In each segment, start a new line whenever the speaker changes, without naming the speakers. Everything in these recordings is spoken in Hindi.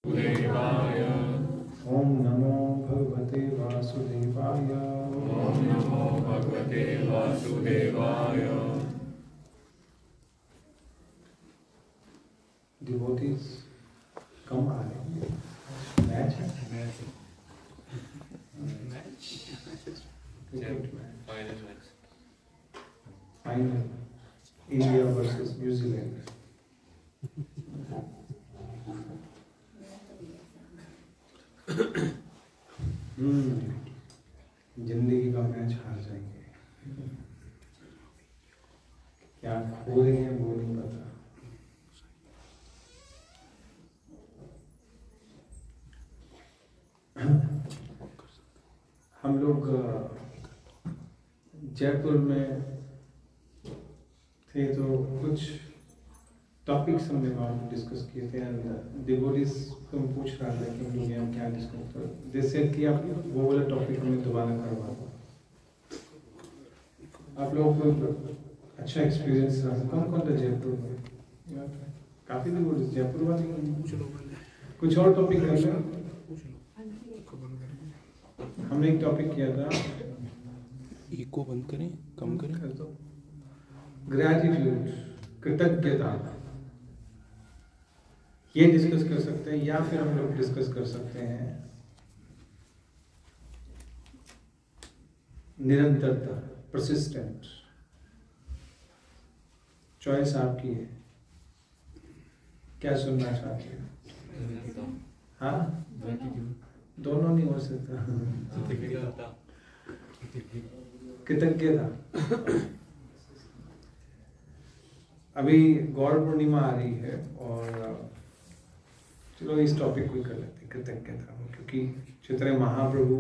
देवाय।
ओम नमो भगवते वासुदेवाय।
ओम नमो भगवते वासुदेवाय।
डिवोटीज कम आ रहे हैं। मैच है। Final India versus New Zealand. जिंदगी का मैच हार जाएंगे। क्या खो रहे हैं वो नहीं पता। हम लोग जयपुर में थे तो कुछ टॉपिक्स हमने वहाँ डिस्कस किए थे। डिवोटीज तुम पूछ रहा था कि हम लोग यहाँ क्या डिस्कस कर, जैसे कि आप वो वाला टॉपिक हमें दोबारा करवा दो। आप लोगों को अच्छा एक्सपीरियंस रहा। कौन कौन था जयपुर में? काफी डिवोटीज जयपुर वाले। कुछ और टॉपिक कर लें। हमने एक टॉपिक किया था,
इको बंद करें, कम करें।
ग्रैटिट्यूड, कृतज्ञता। ये डिस्कस कर सकते हैं या फिर हम लोग डिस्कस कर सकते हैं निरंतरता, परसिस्टेंट। चॉइस आपकी है, क्या सुनना चाहते हैं? हाँ, दोनों नहीं हो सकता। कृतज्ञता। अभी गौर पूर्णिमा आ रही है और चलो इस टॉपिक को कर लेते हैं, कृतज्ञता। क्योंकि चैतन्य महाप्रभु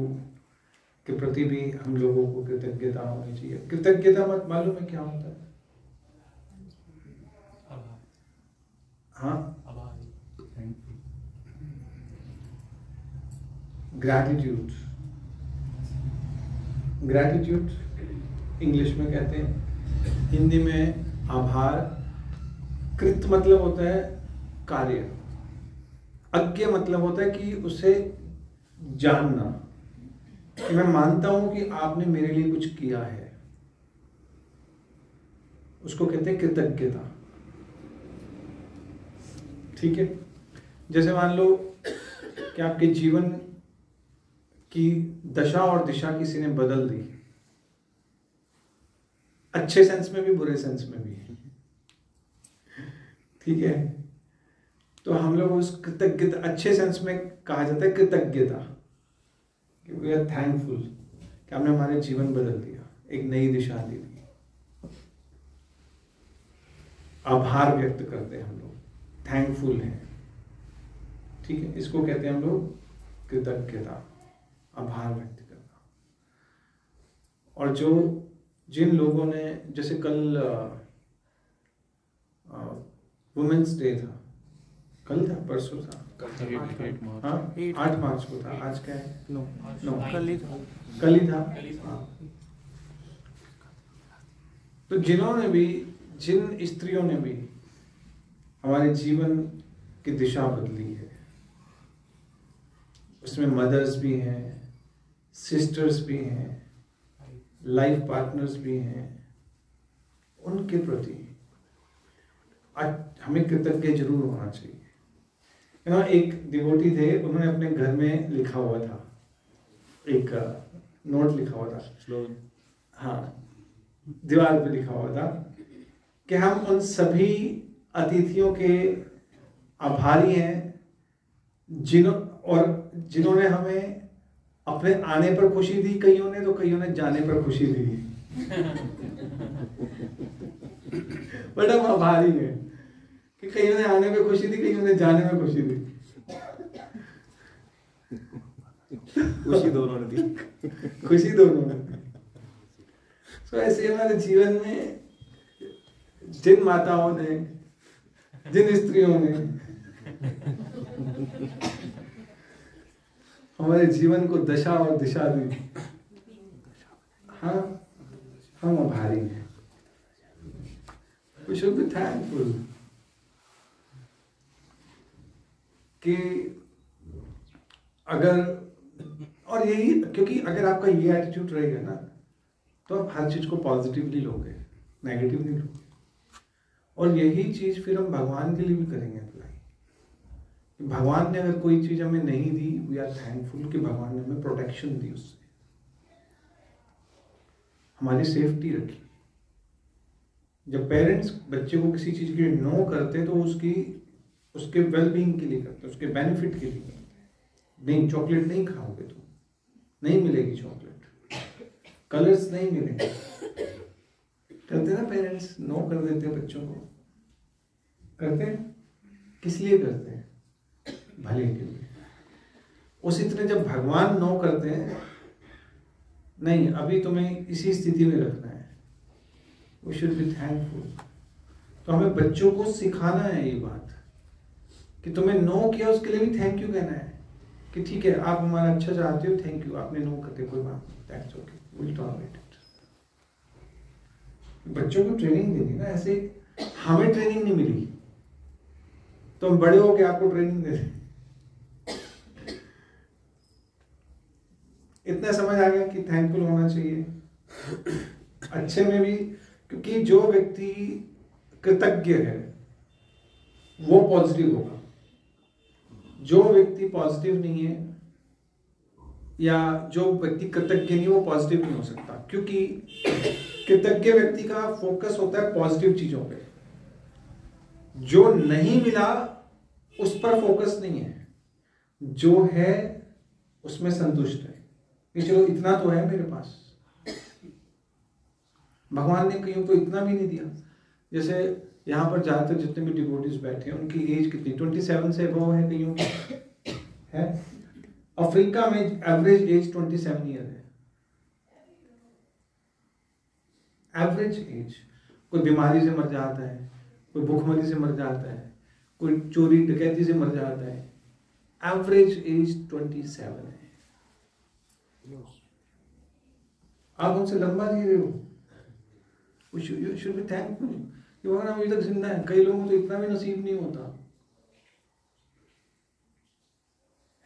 के प्रति भी हम लोगों को कृतज्ञता होनी चाहिए। कृतज्ञता मत मालूम है क्या होता है? हाँ, ग्रैटिट्यूड। ग्रैटिट्यूड इंग्लिश में कहते हैं, हिंदी में आभार। कृत मतलब होता है कार्य, अज्ञ मतलब होता है कि उसे जानना, कि मैं मानता हूं कि आपने मेरे लिए कुछ किया है, उसको कहते हैं कृतज्ञता। ठीक है। जैसे मान लो कि आपके जीवन की दशा और दिशा किसी ने बदल दी, अच्छे सेंस में भी बुरे सेंस में भी। ठीक है, तो हम लोग उस कृतज्ञता, अच्छे सेंस में कहा जाता है कृतज्ञता, कि वी आर थैंकफुल कि आपने हमारे जीवन बदल दिया, एक नई दिशा दे दी। आभार व्यक्त करते हैं हम लोग, थैंकफुल हैं। ठीक है, इसको कहते हैं हम लोग कृतज्ञता, आभार व्यक्त करना। और जो जिन लोगों ने, जैसे कल वुमेन्स डे था, कल था परसों था, हाँ 8 मार्च को था। आज क्या है? नो, कल ही था। तो जिन्होंने भी, जिन स्त्रियों ने भी हमारे जीवन की दिशा बदली है, उसमें मदर्स भी हैं, सिस्टर्स भी हैं, लाइफ पार्टनर्स भी हैं, उनके प्रति हमें कृतज्ञ जरूर होना चाहिए। एक डिवोटी थे, उन्होंने अपने घर में लिखा हुआ था, एक नोट लिखा हुआ था, हाँ दीवार पे लिखा हुआ था कि हम उन सभी अतिथियों के आभारी हैं जिन्होंने हमें अपने आने पर खुशी दी, कईयों ने, तो कईयों ने जाने पर खुशी दी। बट हम आभारी हैं कि कईयों ने आने पे खुशी दी, कईयों ने जाने में खुशी दी।
खुशी दोनों ने दी।
खुशी दोनों ने। तो ऐसे हमारे जीवन में जिन माताओं ने, जिन स्त्रियों ने हमारे जीवन को दशा और दिशा दी, हाँ हम आभारी हैं। We should be thankful कि अगर और यही, क्योंकि अगर आपका ये एटीट्यूड रहेगा ना तो आप हर चीज को पॉजिटिवली लोगे, नेगेटिव नहीं लोगे। और यही चीज फिर हम भगवान के लिए भी करेंगे अप्लाई। भगवान ने अगर कोई चीज हमें नहीं दी, वी आर थैंकफुल कि भगवान ने हमें प्रोटेक्शन दी, उससे हमारी सेफ्टी रखी। जब पेरेंट्स बच्चे को किसी चीज के लिए नो करते हैं तो उसके वेलबींग के लिए करते हैं, उसके बेनिफिट के लिए करते हैं। नहीं, चॉकलेट नहीं खाओगे तुम, नहीं मिलेगी चॉकलेट, कलर्स नहीं मिलेंगे, करते ना पेरेंट्स, नो कर देते हैं बच्चों को। करते हैं किस लिए करते हैं? भले के लिए। उसी तरह जब भगवान नो करते हैं, नहीं अभी तुम्हें इसी स्थिति में रखना है, वी शुड बी थैंकफुल। तो हमें बच्चों को सिखाना है ये बात कि तुम्हें नो किया उसके लिए भी थैंक यू कहना है कि ठीक है आप हमारा अच्छा चाहते हो, थैंक यू, आपने नो करते कोई बात नहीं, that's okay, will tolerate it. बच्चों को ट्रेनिंग देनी ना, ऐसे हमें ट्रेनिंग नहीं मिली तो हम बड़े हो के आपको ट्रेनिंग दे दें। इतना समझ आ गया कि थैंकफुल होना चाहिए अच्छे में भी, क्योंकि जो व्यक्ति कृतज्ञ है वो पॉजिटिव होगा। जो व्यक्ति पॉजिटिव नहीं है या जो व्यक्ति कृतज्ञ नहीं, वो पॉजिटिव नहीं हो सकता, क्योंकि कृतज्ञ व्यक्ति का फोकस होता है पॉजिटिव चीजों पे। जो नहीं मिला उस पर फोकस नहीं है, जो है उसमें संतुष्ट है कि चलो इतना तो है मेरे पास। भगवान ने कईयों को इतना भी नहीं दिया। जैसे यहाँ पर ज्यादातर जितने भी डिवोटीज बैठे हैं उनकी एज कितनी, 27 से अबव है कईयों की, है। अफ्रीका में एवरेज एज 27 ईयर है, एवरेज एज। कोई बीमारी से मर जाता है, कोई भूखमरी से मर जाता है, कोई चोरी डकैती से मर जाता है, एवरेज एज 27 है। आप उनसे लंबा जी रहे हो, यू शुड बी थैंकफुल कि भगवान अभी तक जिंदा है। कई लोगों को तो इतना भी नसीब नहीं होता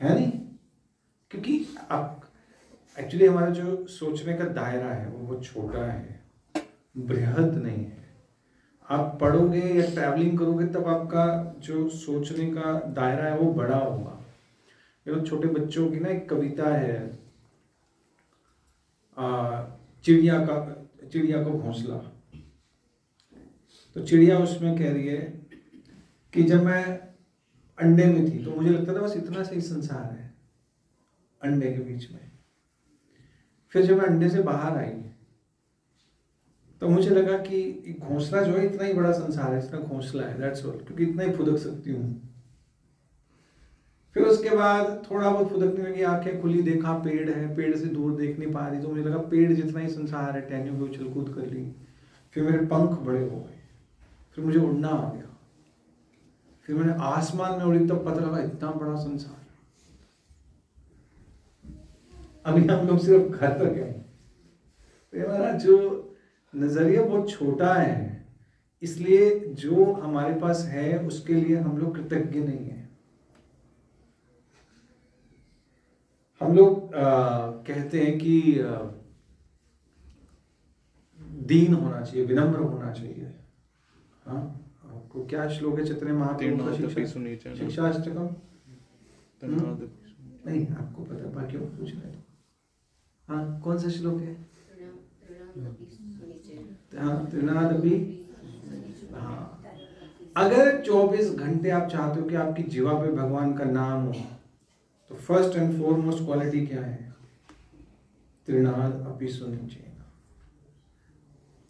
है, नहीं, क्योंकि अब एक्चुअली हमारा जो सोचने का दायरा है वो बहुत छोटा है, बृहद नहीं है। आप पढ़ोगे या ट्रैवलिंग करोगे तब आपका जो सोचने का दायरा है वो बड़ा होगा। ये छोटे बच्चों की ना एक कविता है, चिड़िया को घोंसला। तो चिड़िया उसमें कह रही है कि जब मैं अंडे में थी तो मुझे लगता था बस इतना सही संसार है अंडे के बीच में। फिर जब मैं अंडे से बाहर आई तो मुझे लगा कि घोंसला जो है इतना ही बड़ा संसार है, इतना घोंसला है, दैट्स ऑल, क्योंकि इतना ही फुदक सकती हूँ। फिर उसके बाद थोड़ा बहुत फुदकने लगी, आंखें खुली, देखा पेड़ है, पेड़ से दूर देख नहीं पा रही तो मुझे लगा पेड़ जितना ही संसार है, टहनियों पे उछल कूद कर ली। फिर मेरे पंख बड़े हो गए, फिर मुझे उड़ना आ गया, फिर मैंने आसमान में उड़ी तब पता लगा इतना बड़ा संसार। अभी हम लोग सिर्फ घर तक है। तो हमारा जो नजरिया बहुत छोटा है, इसलिए जो हमारे पास है उसके लिए हम लोग कृतज्ञ नहीं है। हम लोग कहते हैं कि दीन होना चाहिए, विनम्र होना चाहिए। हाँ, आपको क्या श्लोक है चैतन्य महाप्रभु का? शिक्षाष्टकम नहीं, आपको पता, बाकी पूछ रहे तो। हाँ, कौन सा श्लोक है? हाँ, त्रिनादपि। हाँ, अगर 24 घंटे आप चाहते हो कि आपकी जीवा पे भगवान का नाम हो तो फर्स्ट एंड फॉरमोस्ट क्वालिटी क्या है? त्रिनाद अपि सुनिचेन,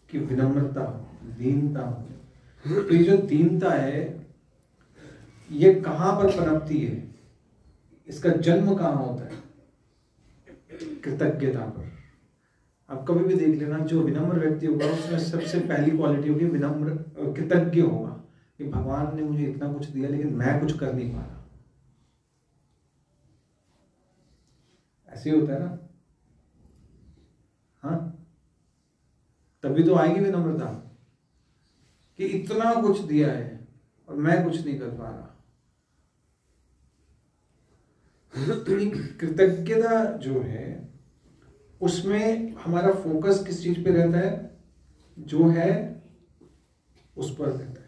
कि विनम्रता हो, दीनता हो। तो ये जो दीनता है ये कहां पर पनपती है? इसका जन्म कहां होता है? कृतज्ञता पर। आप कभी भी देख लेना, जो विनम्र व्यक्ति होगा उसमें सबसे पहली क्वालिटी होगी विनम्र, कृतज्ञ होगा कि भगवान ने मुझे इतना कुछ दिया लेकिन मैं कुछ कर नहीं पा रहा। ऐसे होता है ना? हाँ, तभी तो आएगी विनम्रता कि इतना कुछ दिया है और मैं कुछ नहीं कर पा रहा। तो एक कृतज्ञता जो है उसमें हमारा फोकस किस चीज पे रहता है, जो है उस पर रहता है।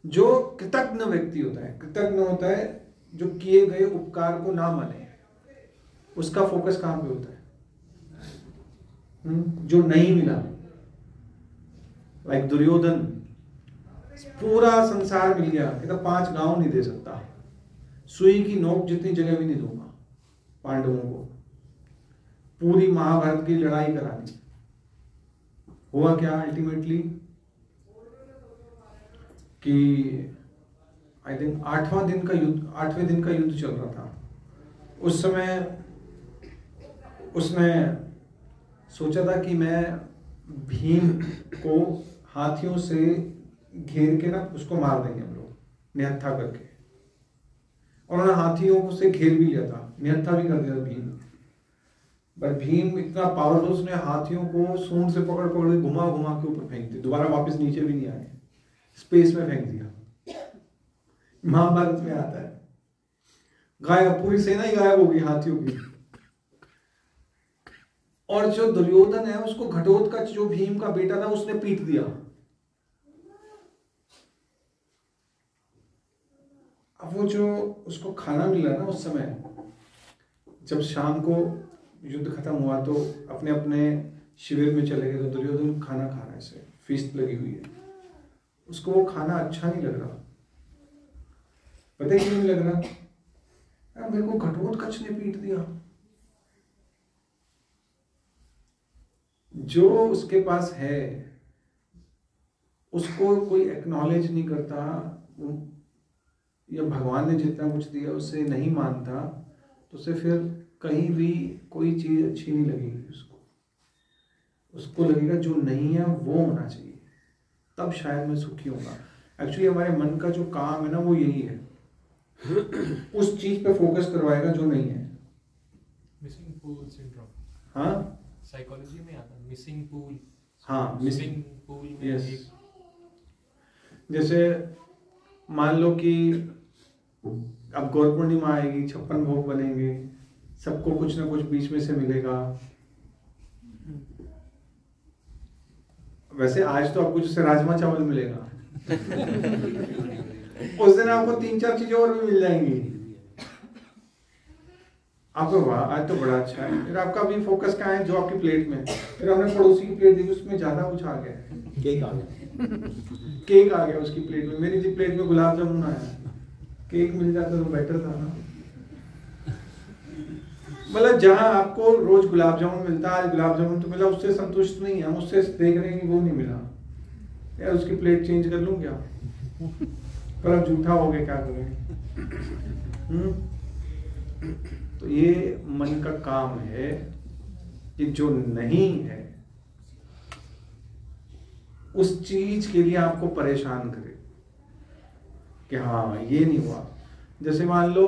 जो कृतज्ञ व्यक्ति होता है, कृतज्ञ होता है जो किए गए उपकार को ना माने, उसका फोकस कहां पे होता है? जो नहीं मिला, लाइक दुर्योधन, पूरा संसार मिल गया, कहता 5 गांव नहीं दे सकता, सुई की नोक जितनी जगह भी नहीं दूंगा पांडवों को, पूरी महाभारत की लड़ाई करा दी। हुआ क्या अल्टीमेटली कि आई थिंक 8वें दिन का युद्ध चल रहा था। उस समय उसने सोचा था कि मैं भीम को हाथियों से घेर के ना उसको मार देंगे हम लोग, निहत्था करके। और उन्होंने हाथियों से घेर भी लिया था, निहत्था भी कर दिया था भीम। पर भीम इतना पावरफुल, उसने हाथियों को सूंड से पकड़ पकड़ घुमा घुमा के ऊपर फेंक दिया, दोबारा वापस नीचे भी नहीं आए, स्पेस में फेंक दिया। महाभारत में आता है, गायब, पूरी सेना ही गायब हो गई हाथियों की। और जो दुर्योधन है उसको घटोत्कच, जो भीम का बेटा था, उसने पीट दिया। अब वो जो उसको खाना मिला ना उस समय, जब शाम को युद्ध खत्म हुआ तो अपने अपने शिविर में चले गए, तो दुर्योधन खाना खा रहा है, ऐसे फीस्ट लगी हुई है, उसको वो खाना अच्छा नहीं लग रहा। पता है क्यों नहीं लग रहा? यार मेरे को घटोत्कच ने पीट दिया। जो उसके पास है उसको कोई एक्नॉलेज नहीं करता, या भगवान ने जितना कुछ दिया उसे नहीं मानता, तो उसे फिर कहीं भी कोई चीज अच्छी नहीं लगेगी उसको लगेगा जो नहीं है वो होना चाहिए, तब शायद मैं सुखी होगा। एक्चुअली हमारे मन का जो काम है ना वो यही है, उस चीज पे फोकस करवाएगा जो नहीं है।
मिसिंग पूल सिंड्रोम,
हाँ
साइकोलॉजी में आता है मिसिंग पूल।
हाँ,
मिसिंग पूल में
यस।
एक
जैसे मान लो कि अब गौर पूर्णिमा आएगी, 56 भोग बनेंगे, सबको कुछ ना कुछ बीच में से मिलेगा। वैसे आज तो आपको जैसे राजमा चावल मिलेगा, उस दिन आपको 3-4 चीजें और भी मिल जाएंगी। आपको वाह आज तो बड़ा अच्छा है, फिर आपका भी फोकस कहाँ है? जो आपकी प्लेट में। फिर हमने पड़ोसी की प्लेट देखी, उसमें ज्यादा कुछ आ गया,
केक आ गया,
केक आ गया उसकी प्लेट में, मेरी जी प्लेट में गुलाब जामुन आया, केक मिल जाता तो बेटर था ना। मतलब जहां आपको रोज गुलाब जामुन मिलता है, आज गुलाब जामुन तो मिला, उससे संतुष्ट नहीं है, हम उससे देख रहे हैं कि वो नहीं मिला, यार उसकी प्लेट चेंज कर लूं क्या? पर अब झूठा हो गया, क्या करें? तो ये मन का काम है कि जो नहीं है उस चीज के लिए आपको परेशान करे कि हाँ ये नहीं हुआ। जैसे मान लो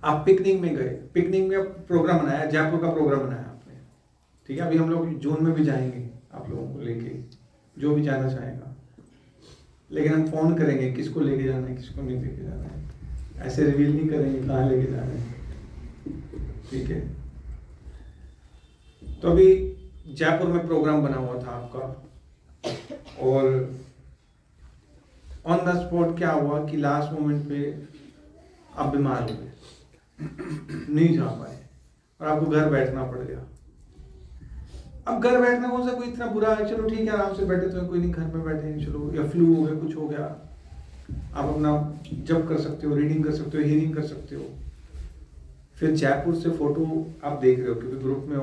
आप पिकनिक में गए, पिकनिक में प्रोग्राम बनाया, जयपुर का प्रोग्राम बनाया आपने, ठीक है, अभी हम लोग जून में भी जाएंगे आप लोगों को लेके, जो भी जाना चाहेगा, लेकिन हम फोन करेंगे किसको लेके जाना है किसको नहीं लेके जाना है, ऐसे रिवील नहीं करेंगे कहाँ लेके जाना है, ठीक है। तो अभी जयपुर में प्रोग्राम बना हुआ था आपका, और ऑन द स्पॉट क्या हुआ कि लास्ट मोमेंट पे आप बीमार हो गए, नहीं जा पाए और आपको घर बैठना पड़ गया। अब घर बैठना कौन सा कोई इतना बुरा है, चलो ठीक है आराम से बैठे तो कोई नहीं, घर में बैठे हैं चलो, या फ्लू हो गया कुछ हो गया, आप अपना जब कर सकते हो, रीडिंग कर सकते हो, हीलिंग कर सकते हो। फिर जयपुर से फोटो आप देख रहे हो क्योंकि ग्रुप में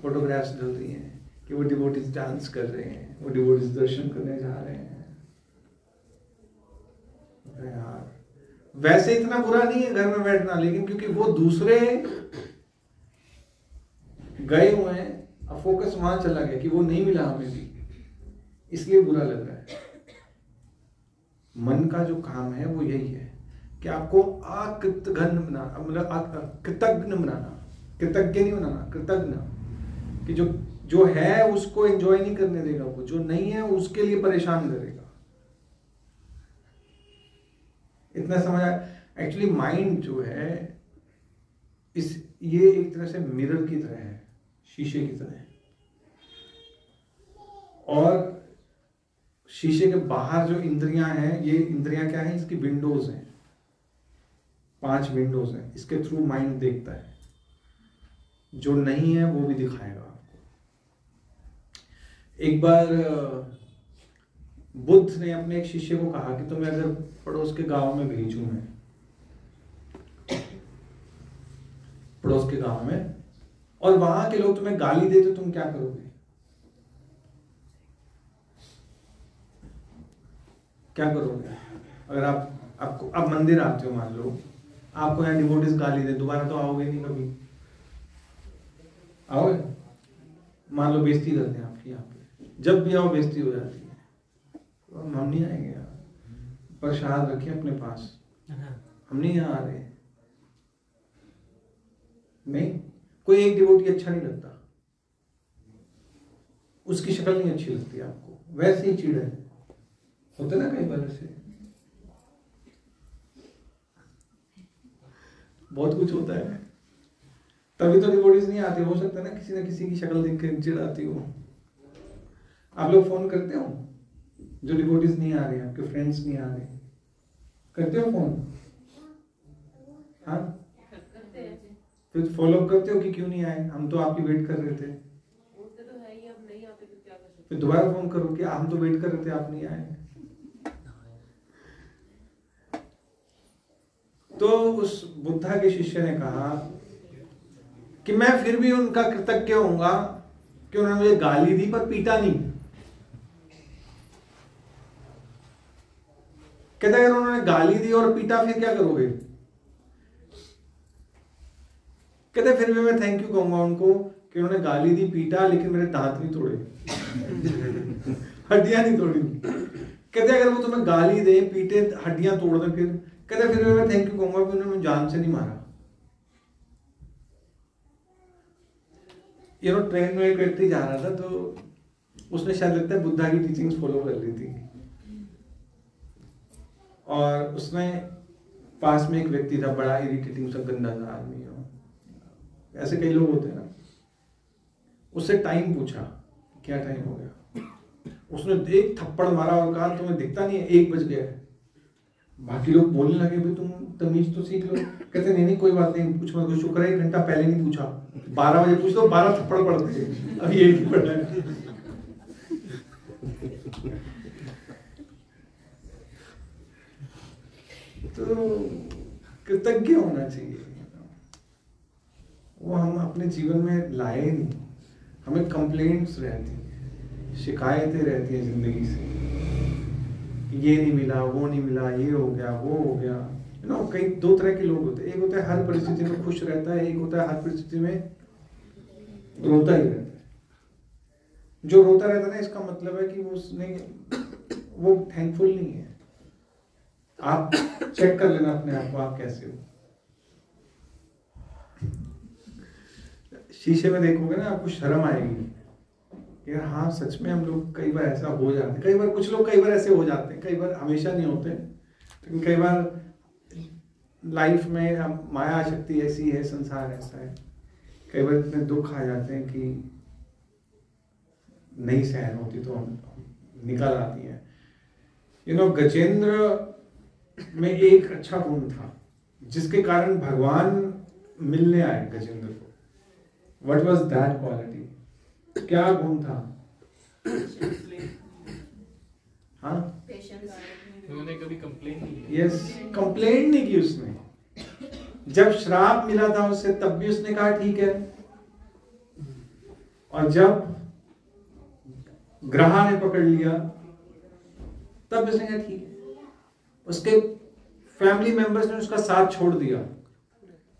फोटोग्राफ्स डल रही हैं कि वो डिवोटीज डांस कर रहे हैं, वो डिवोटीज दर्शन करने जा रहे हैं। यार वैसे इतना बुरा नहीं है घर में बैठना, लेकिन क्योंकि वो दूसरे गए हुए हैं, अब फोकस वहां चला गया कि वो नहीं मिला हमें भी, इसलिए बुरा लग रहा है। मन का जो काम है वो यही है कि आपको अकृतज्ञ बनाना, मतलब कृतज्ञ बनाना, कृतज्ञ नहीं बनाना, कृतज्ञ, कि जो है उसको एंजॉय नहीं करने देगा, वो जो नहीं है उसके लिए परेशान करेगा। इतना समझ आया? एक्चुअली माइंड जो है ये एक तरह से मिरर की तरह है, शीशे की तरह है, और शीशे के बाहर जो इंद्रियां हैं, ये इंद्रियां क्या है, इसकी विंडोज हैं, 5 विंडोज हैं, इसके थ्रू माइंड देखता है, जो नहीं है वो भी दिखाएगा आपको। एक बार बुद्ध ने अपने एक शिष्य को कहा कि तुम्हें अगर पड़ोस के गांव में भेजूं मैं, पड़ोस के गांव में, और वहां के लोग तुम्हें गाली दे तो तुम क्या करोगे? क्या करोगे? अगर आप मंदिर आते हो, मान लो आपको यहाँ डिवोटीज गाली दे, दोबारा तो आओगे नहीं कभी, आओगे? मान लो बेइज्जती करते हैं आपकी, यहाँ पे जब भी आओ बेइज्जती हो जाती है, तो हम नहीं आएंगे यार, प्रसाद रखिए अपने पास, हम नहीं यहाँ आ रहे। नहीं, कोई एक डिवोटी अच्छा नहीं लगता, उसकी शक्ल नहीं अच्छी लगती आपको, वैसे ही चिढ़ है, होता ना कई बार ऐसे, बहुत कुछ होता है, तभी तो डिवोटीज नहीं आते। हो सकता है ना किसी की शक्ल देख के चिढ़ आती हो। आप लोग फोन करते हो जो डिवोटीज नहीं आ रहे, आपके फ्रेंड्स नहीं आ रहे, करते हो फोन? हाँ, फिर फॉलो अप करते हो कि क्यों नहीं आए, हम तो आपकी वेट कर रहे थे,
तो है ही, अब नहीं आते तो क्या कर सकते?
फिर दोबारा फोन करो कि हम तो वेट कर रहे थे, आप नहीं आए। तो उस बुद्धा के शिष्य ने कहा कि मैं फिर भी उनका कृतज्ञ होऊंगा कि उन्होंने मुझे गाली दी पर पीटा नहीं। कहते अगर उन्होंने गाली दी और पीटा फिर क्या करोगे? कहते फिर भी मैं थैंक यू कहूंगा उनको कि उन्होंने गाली दी, पीटा, लेकिन मेरे दांत नहीं तोड़े, हड्डियां नहीं तोड़ी। कहते अगर वो तुम्हें गाली दे, पीटे, हड्डियां तोड़ दे, फिर कहते फिर भी मैं थैंक यू कहूंगा कि उन्होंने मुझे जान से नहीं मारा। ट्रेन में एक व्यक्ति जा रहा था, तो उसने शायद लगता है बुद्धा की टीचिंग्स फॉलो कर ली थी, और उसमें पास में एक व्यक्ति था, बड़ा इरिटेटिंग सा, गंदा सा आदमी, ऐसे कई लोग होते हैं ना। उससे टाइम पूछा, क्या टाइम हो गया? उसने एक थप्पड़ मारा और कहा तुम्हें दिखता नहीं है 1 बज गया है। बाकी लोग बोलने लगे भाई तुम तमीज तो सीख लो। कहते नहीं कोई बात नहीं, पूछ मत, शुक्र है 1 घंटा पहले नहीं पूछा, 12 बजे पूछ लो, 12 थप्पड़ पड़ते, अभी 1 ही पड़ा है। तो कृतज्ञ होना चाहिए, वो हम अपने जीवन में लाए नहीं। हमें कंप्लेंट्स रहती हैं, शिकायतें रहती हैं जिंदगी से, ये नहीं मिला, वो नहीं मिला, ये हो गया, वो हो गया। कई 2 तरह के लोग होते हैं, एक होता है हर परिस्थिति में खुश रहता है, एक होता है हर परिस्थिति में रोता ही रहता है। जो रोता रहता है ना, इसका मतलब है कि वो थैंकफुल नहीं है। आप चेक कर लेना अपने आप को, आप कैसे हो। शीशे में देखोगे ना, आपको शर्म आएगी यार, हाँ सच में हम लोग कई बार ऐसा हो जाते हैं। कई बार कुछ लोग कई बार ऐसे हो जाते हैं, कई बार, हमेशा नहीं होते, लेकिन कई बार लाइफ में हम, माया शक्ति ऐसी है, संसार ऐसा है, कई बार इतने दुख आ जाते हैं कि नहीं सहन होती तो हम निकल आती हैं। गजेंद्र में एक अच्छा गुण था जिसके कारण भगवान मिलने आए गजेंद्र को। What was that quality? क्या गुण था? हाँ,
उन्होंने कभी कंप्लेन नहीं की।
यस, कंप्लेन नहीं की उसने। जब श्राप मिला था उससे, तब भी उसने कहा ठीक है, और जब ग्रह ने पकड़ लिया तब उसने कहा ठीक है। उसके फैमिली मेंबर्स ने उसका साथ छोड़ दिया,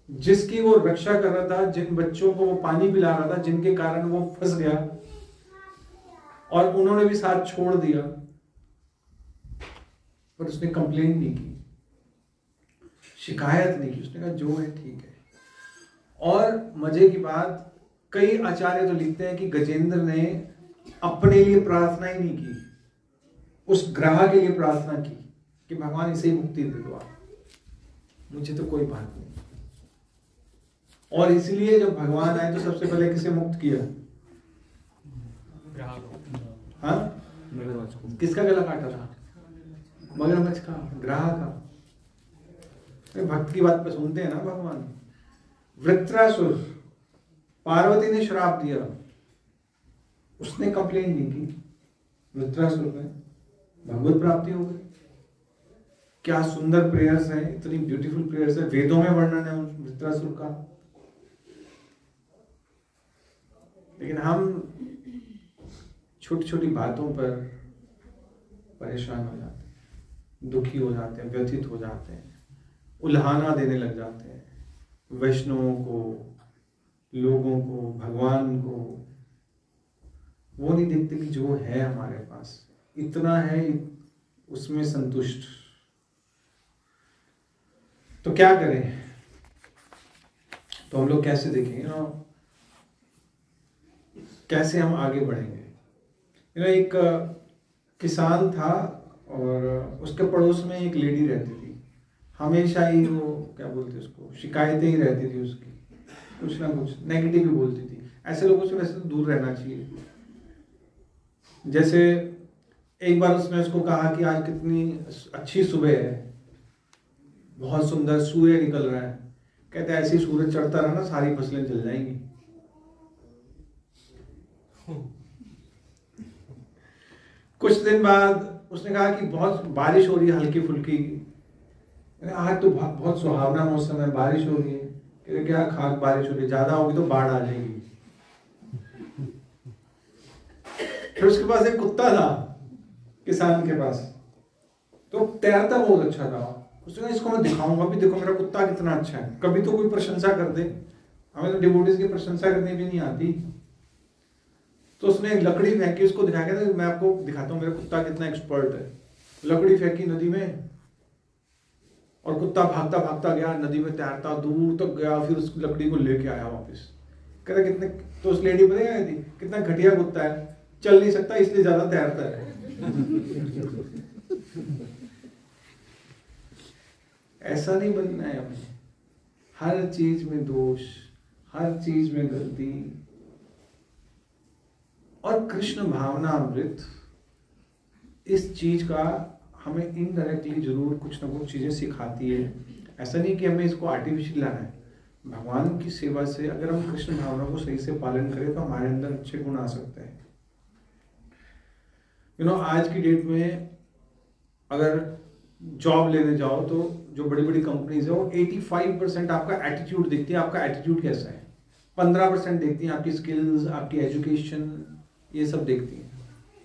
जिसकी वो रक्षा कर रहा था, जिन बच्चों को वो पानी पिला रहा था, जिनके कारण वो फंस गया, और उन्होंने भी साथ छोड़ दिया, पर उसने कंप्लेन नहीं की, शिकायत नहीं की। उसने कहा जो है ठीक है। और मजे की बात, कई आचार्य तो लिखते हैं कि गजेंद्र ने अपने लिए प्रार्थना ही नहीं की, उस ग्रह के लिए प्रार्थना की कि भगवान इसे ही मुक्ति दे दो आप। मुझे तो कोई बात नहीं। और इसलिए जब भगवान आए तो सबसे पहले किसे मुक्त किया? हाँ, किसका गला काटा था? मगरमच्छ का, ग्राह का। भक्त की बात पे सुनते हैं ना भगवान। वृत्रासुर, पार्वती ने श्राप दिया, उसने कंप्लेन नहीं की, वृत्रासुर ने भगवत प्राप्ति हो गई। क्या सुंदर प्रेयर्स हैं, इतनी ब्यूटीफुल प्रेयर्स है, वेदों में वर्णन है उस वृत्रासुर का। लेकिन हम छोटी छोटी बातों पर परेशान हो जाते हैं, दुखी हो जाते हैं, व्यथित हो जाते हैं, उल्हाना देने लग जाते हैं वैष्णवों को, लोगों को, भगवान को। वो नहीं देखते कि जो है हमारे पास इतना है, उसमें संतुष्ट। तो क्या करें? तो हम लोग कैसे देखेंगे ना, कैसे हम आगे बढ़ेंगे? एक किसान था और उसके पड़ोस में एक लेडी रहती थी। हमेशा ही वो क्या बोलते उसको, शिकायतें ही रहती थी उसकी, कुछ ना कुछ नेगेटिव ही बोलती थी। ऐसे लोगों से वैसे तो दूर रहना चाहिए। जैसे एक बार उसने उसको कहा कि आज कितनी अच्छी सुबह है, बहुत सुंदर सूर्य निकल रहा है। कहते ऐसे ही सूरज चढ़ता रहा ना, सारी फसलें जल जाएंगी। कुछ दिन बाद उसने कहा कि बहुत बारिश हो रही है, हल्की फुल्की, आज तो बहुत सुहावना मौसम है, बारिश हो रही है। कहते क्या खाक बारिश हो रही है, ज्यादा होगी तो बाढ़ आ जाएगी। फिर उसके पास एक कुत्ता था किसान के पास, तो तैरता बहुत अच्छा था। उसने कहा इसको मैं दिखाऊंगा भी, देखो मेरा कुत्ता कितना अच्छा है। कभी तो कोई प्रशंसा कर दे, हमें तो डिवोटीज की प्रशंसा करनी भी नहीं आती। तो उसने एक लकड़ी फेंकी, उसको दिखाया था मैं आपको दिखाता हूँ मेरा कुत्ता कितना एक्सपर्ट है। लकड़ी फेंकी नदी में और कुत्ता भागता भागता गया नदी में, तैरता दूर तक गया, फिर उस लकड़ी को लेके आया वापस। कहता कितने, तो उस लेडी पता क्या थी, कितना घटिया कुत्ता है, चल नहीं सकता इसलिए ज्यादा तैरता है। ऐसा नहीं बनना है हमें। हर चीज में दोष, हर चीज में गलती। और कृष्ण भावना अमृत इस चीज का हमें इनडायरेक्टली जरूर कुछ ना कुछ चीजें सिखाती है। ऐसा नहीं कि हमें इसको आर्टिफिशियल लाना है। भगवान की सेवा से अगर हम कृष्ण भावना को सही से पालन करें तो हमारे अंदर अच्छे गुण आ सकते हैं। आज की डेट में अगर जॉब लेने जाओ तो जो बड़ी बड़ी कंपनीज है वो 85% आपका एटीट्यूड देखती है, आपका एटीट्यूड कैसा है। 15% देखती हैं आपकी स्किल्स, आपकी एजुकेशन, ये सब देखती हैं।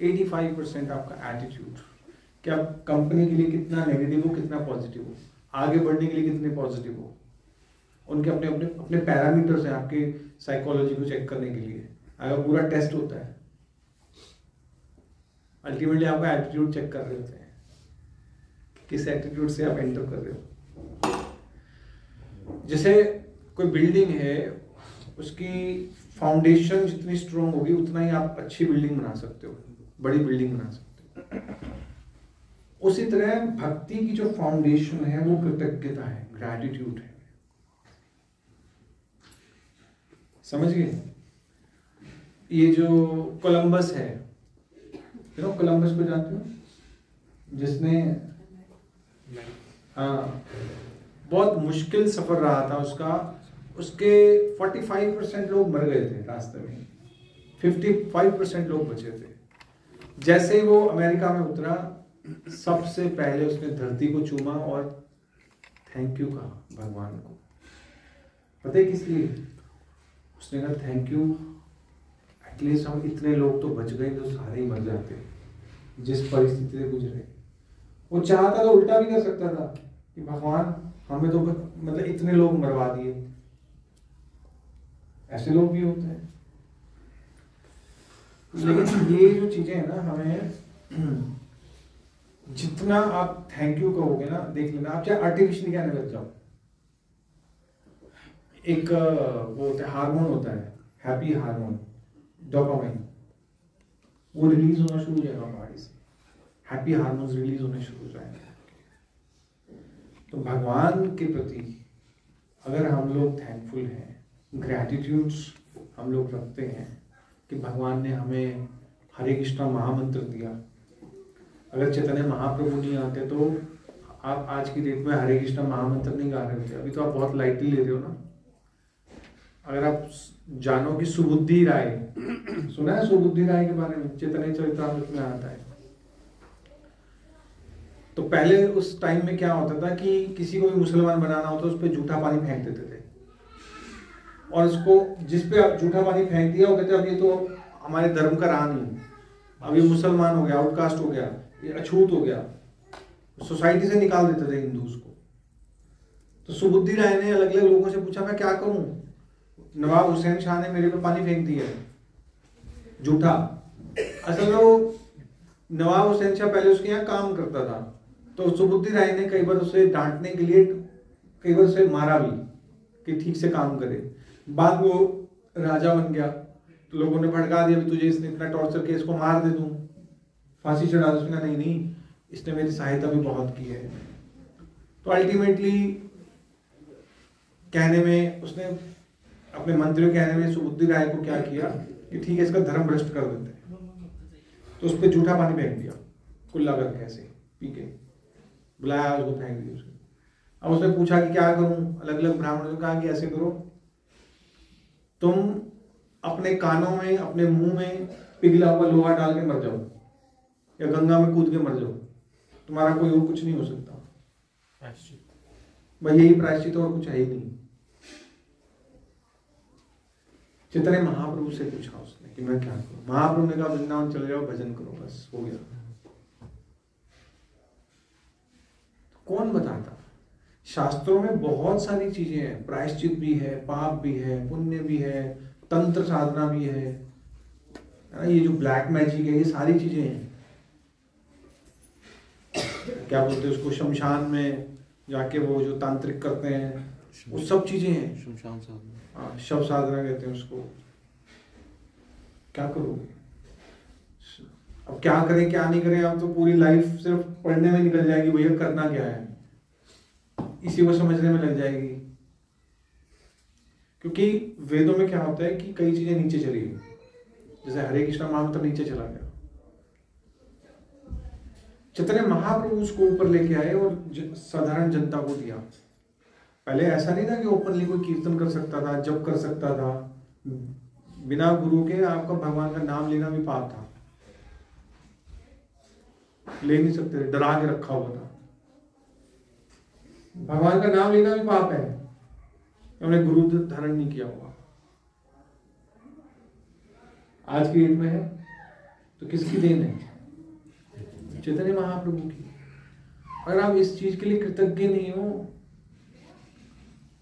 85% आपका एटीट्यूड, कि आप कंपनी के लिए कितना नेगेटिव हो, कितना पॉजिटिव हो, आगे बढ़ने के लिए कितने पॉजिटिव हो। उनके अपने अपने अपने पैरामीटर्स हैं आपके साइकोलॉजी को चेक करने के लिए। अगर पूरा टेस्ट होता है, अल्टीमेटली आपका एटीट्यूड चेक कर रहे होते हैं, किस एटीट्यूड से आप एंटर कर रहे हो। जैसे कोई बिल्डिंग है, उसकी फाउंडेशन जितनी स्ट्रॉन्ग होगी उतना ही आप अच्छी बिल्डिंग बना सकते हो, बड़ी बिल्डिंग बना सकते हो। उसी तरह भक्ति की जो फाउंडेशन है वो कृतज्ञता है, ग्रैटिट्यूड है। समझ गए? ये जो कोलंबस है, कोलंबस को जानते हो, जिसने बहुत मुश्किल सफर रहा था उसका। उसके 45% लोग मर गए थे रास्ते में, 55% लोग बचे थे। जैसे ही वो अमेरिका में उतरा, सबसे पहले उसने धरती को चूमा और थैंक यू कहा भगवान को। पता है किस लिए? उसने कहा थैंक यू, एटलीस्ट हम इतने लोग तो बच गए, तो सारे ही मर जाते जिस परिस्थिति से गुजरे। वो चाहता तो उल्टा भी कर सकता था कि भगवान हमें तो मतलब इतने लोग मरवा दिए। ऐसे लोग भी होते हैं। लेकिन ये जो चीजें हैं ना, हमें जितना आप थैंक यू कहोगे ना, देख लेना आप चाहे आर्टिफिशियली कहने लग जाओ। एक वो होता है हार्मोन, होता है हैप्पी हार्मोन, डोपामाइन, वो रिलीज होना शुरू हो जाएगा बॉडी से। हैप्पी हार्मोन्स रिलीज होने शुरू हो जाएंगे। तो भगवान के प्रति अगर हम लोग थैंकफुल हैं, ग्रैटिट्यूड्स हम लोग रखते हैं कि भगवान ने हमें हरे कृष्णा महामंत्र दिया। अगर चैतन्य महाप्रभु नहीं आते तो आप आज की डेट में हरे कृष्णा महामंत्र नहीं गा रहे होते। अभी तो आप बहुत लाइटली ले रहे हो ना। अगर आप जानो कि सुबुद्धि राय, सुना है सुबुद्धि राय के बारे में? चैतन्य चरितामृत में आता है। तो पहले उस टाइम में क्या होता था कि किसी को भी मुसलमान बनाना होता उस पर जूठा पानी फेंक देते थे, और उसको जिस पे आप जूठा पानी फेंक दिया वो कहते अब ये तो हमारे धर्म का रहा नहीं, अब ये मुसलमान हो गया, आउटकास्ट हो गया, ये अछूत हो गया, सोसाइटी से निकाल देते थे हिंदूज को। तो सुबुद्धि राय ने अलग अलग लोगों से पूछा मैं क्या करूं, नवाब हुसैन शाह ने मेरे पे पानी फेंक दिया जूठा। असल में वो नवाब हुसैन शाह पहले उसके यहाँ काम करता था, तो सुबुद्धि राय ने कई बार उसे डांटने के लिए कई बार उसे मारा भी कि ठीक से काम करे। बाद वो राजा बन गया तो लोगों ने भड़का दिया तुझे इसने इतना टॉर्चर किया, इसको मार दे दूं, फांसी चढ़ा दो। उसने कहा नहीं, इसने मेरी सहायता भी बहुत की है। तो अल्टीमेटली कहने में उसने अपने मंत्रियों कहने में सुबुद्धि राय को क्या किया कि ठीक है इसका धर्म भ्रष्ट कर देते हैं, तो उस पर जूठा पानी फेंक दिया कुल्ला करके, ऐसे पी के बुलाया उसको, फेंक दिया उसको। अब उसने पूछा कि क्या करूं, अलग अलग ब्राह्मणों ने कहा कि ऐसे करो, तुम अपने कानों में अपने मुंह में पिघला हुआ लोहा डाल के मर जाओ या गंगा में कूद के मर जाओ, तुम्हारा कोई और कुछ नहीं हो सकता। भाई यही प्रायश्चित और कुछ है ही नहीं। चैतन्य महाप्रभु से पूछा उसने कि मैं क्या करूं। महाप्रभु ने कहा वृंदावन चले जाओ, भजन करो, बस हो गया। कौन बताता? शास्त्रों में बहुत सारी चीजें हैं, प्रायश्चित भी है, पाप भी है, पुण्य भी है, तंत्र साधना भी है, ये जो ब्लैक मैजिक है, ये सारी चीजें हैं। क्या बोलते हैं उसको, शमशान में जाके वो जो तांत्रिक करते हैं, वो सब चीजें हैं।
शमशान साधना,
हाँ, शव साधना कहते हैं उसको। क्या करोगे? अब क्या करें क्या नहीं करें, अब तो पूरी लाइफ सिर्फ पढ़ने में निकल जाएगी, भैया करना क्या है, इसी को समझने में लग जाएगी। क्योंकि वेदों में क्या होता है कि कई चीजें नीचे चली गई, जैसे हरे कृष्णा महामंत्र नीचे चला गया। चैतन्य महाप्रभु उसको ऊपर लेके आए और साधारण जनता को दिया। पहले ऐसा नहीं था कि ओपनली कोई कीर्तन कर सकता था, जप कर सकता था, बिना गुरु के आपका भगवान का नाम लेना भी पाप था, ले नहीं सकते थे, डरा के रखा हुआ था। भगवान का नाम लेना भी पाप है, हमने गुरु धारण नहीं किया हुआ। आज की डेट में है तो किसकी देन है? चैतन्य महाप्रभु की। अगर आप इस चीज के लिए कृतज्ञ नहीं हो,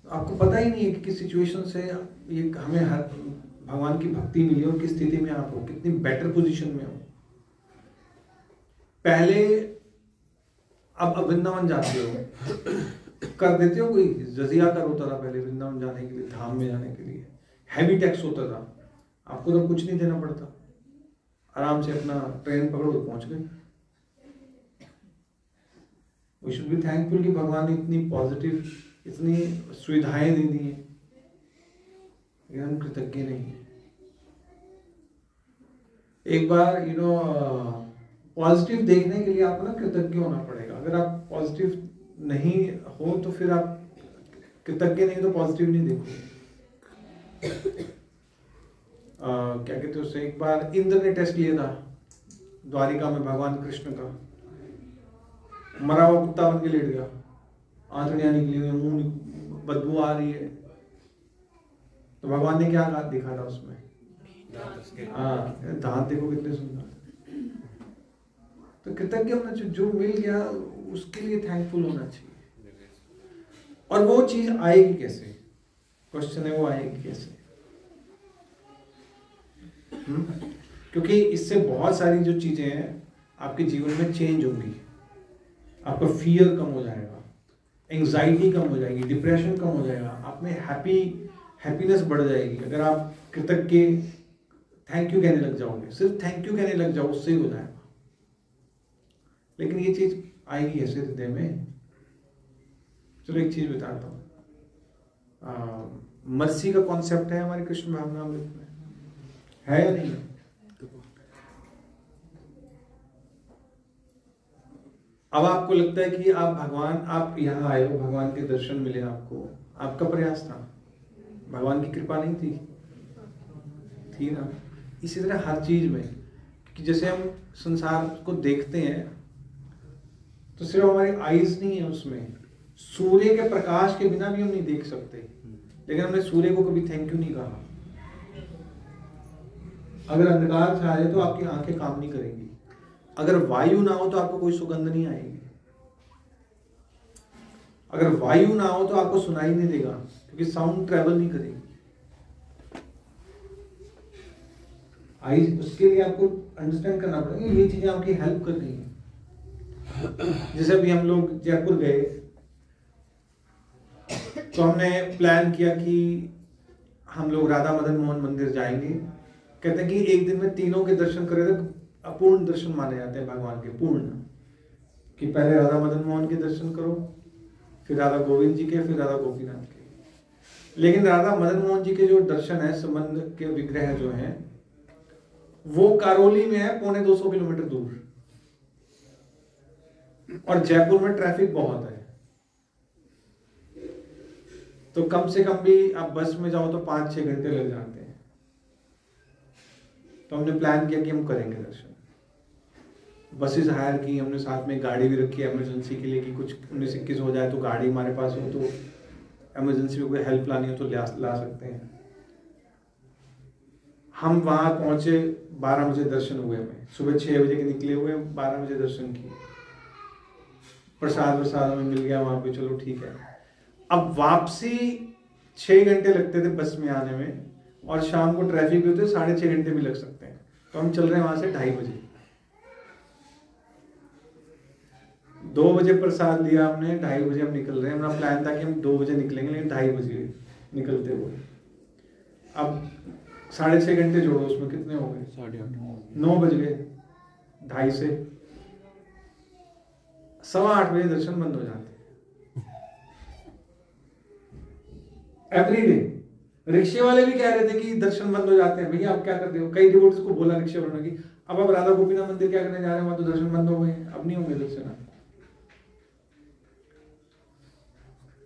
आपको पता ही नहीं है कि किस सिचुएशन से ये हमें हर भगवान की भक्ति मिली और किस स्थिति में आप हो, कितनी बेटर पोजीशन में हो। पहले अब वृंदावन जाते हो, कर देते हो, कोई जजिया कर होता था पहले वृंदावन जाने के लिए, धाम में जाने के लिए हैवी टैक्स होता था। आपको तो कुछ नहीं देना पड़ता, आराम से अपना ट्रेन पकड़ो तो पहुंच गए। वी शुड बी थैंकफुल कि भगवान ने इतनी पॉजिटिव, इतनी सुविधाएं दे दी हैं, लेकिन हम कृतज्ञ नहीं हैं। एक बार पॉजिटिव देखने के लिए आपको ना कृतज्ञ होना पड़ेगा। अगर आप पॉजिटिव नहीं हो तो फिर आप कृतज्ञ नहीं तो पॉजिटिव नहीं देखोगे। क्या कहते हैं उससे, एक बार इंद्र ने टेस्ट लिया था द्वारिका में भगवान कृष्ण का, मरा हुआ कुत्ता बन के लेट गया, आंतड़ियां निकली हुई, मुंह बदबू आ रही है। तो भगवान ने क्या दिखा था उसमें? हाँ, दांत देखो कितने सुंदर। तो कृतज्ञ होना चाहिए, जो मिल गया उसके लिए थैंकफुल होना चाहिए। और वो चीज आएगी कैसे? क्वेश्चन है, वो आएगी कैसे? क्योंकि इससे बहुत सारी जो चीजें हैं आपके जीवन में चेंज होंगी। आपका फियर कम हो जाएगा, एंजाइटी कम हो जाएगी, डिप्रेशन कम हो जाएगा, आप में हैप्पीनेस बढ़ जाएगी। अगर आप कृतज्ञ थैंक यू कहने लग जाओगे, सिर्फ थैंक यू कहने लग जाओ, उससे ही हो जाएगा। लेकिन ये चीज आएगी ऐसे हृदय में, चलो एक चीज बताता हूँ, मर्सी का कॉन्सेप्ट है हमारे कृष्ण भावनामृत में, है या नहीं? अब आपको लगता है कि आप यहाँ आए हो, भगवान के दर्शन मिले आपको, आपका प्रयास था, भगवान की कृपा नहीं थी ना? इसी तरह हर चीज में कि जैसे हम संसार को देखते हैं तो सिर्फ हमारी आईज नहीं है, उसमें सूर्य के प्रकाश के बिना भी हम नहीं देख सकते, लेकिन हमने सूर्य को कभी थैंक यू नहीं कहा। अगर अंधकार छा जाए तो आपकी आंखें काम नहीं करेंगी, अगर वायु ना हो तो आपको कोई सुगंध नहीं आएगी, अगर वायु ना हो तो आपको सुनाई नहीं देगा, क्योंकि साउंड ट्रेवल नहीं करेगी। उसके लिए आपको अंडरस्टैंड करना पड़ेगा, ये चीजें आपकी हेल्प कर रही हैं। जैसे अभी हम लोग जयपुर गए तो हमने प्लान किया कि हम लोग राधा मदन मोहन मंदिर जाएंगे। कहते हैं कि एक दिन में तीनों के दर्शन करे तो अपूर्ण दर्शन माने जाते हैं भगवान के, पूर्ण, कि पहले राधा मदन मोहन के दर्शन करो, फिर राधा गोविंद जी के, फिर राधा गोपीनाथ के। लेकिन राधा मदन मोहन जी के जो दर्शन है, संबंध के विग्रह जो हैं, वो करौली में है, 250 किलोमीटर दूर, और जयपुर में ट्रैफिक बहुत है, तो कम से कम भी आप बस में जाओ तो 5-6 घंटे लग जाते हैं। तो हमने प्लान किया कि हम करेंगे दर्शन, बसेस हायर की हमने, साथ में गाड़ी भी रखी इमरजेंसी के लिए कि कुछ 19-21 हो जाए तो गाड़ी हमारे पास हो, तो इमरजेंसी में कोई हेल्प लानी हो तो ला सकते हैं। हम वहां पहुंचे, 12 बजे दर्शन हुए, हमें सुबह 6 बजे के निकले हुए, 12 बजे दर्शन किए, प्रसाद हमें मिल गया वहां पे, चलो ठीक है। अब वापसी 6 घंटे लगते थे बस में आने में, और शाम को ट्रैफिक भी होते 6.5 घंटे भी लग सकते हैं। तो हम चल रहे हैं वहां से 2:30 बजे, 2 बजे प्रसाद लिया हमने, 2:30 बजे हम निकल रहे हैं। हमारा प्लान था कि हम 2 बजे निकलेंगे, लेकिन 2:30 बजे निकलते हुए, अब 6.5 घंटे जोड़ो, उसमें कितने हो गए? 8:30, 9 बज गए। 2:30 से 8:15 बजे दर्शन बंद हो जाते हैं एवरी डे। रिक्शे वाले भी कह रहे थे कि दर्शन बंद हो जाते हैं, भैया आप क्या करते हो? कई डिवोटीज को बोला रिक्शे वालों ने कि अब आप राधा गोपीनाथ मंदिर क्या करने जा रहे हैं, वहां तो दर्शन बंद हो गए, अब नहीं होंगे दर्शन।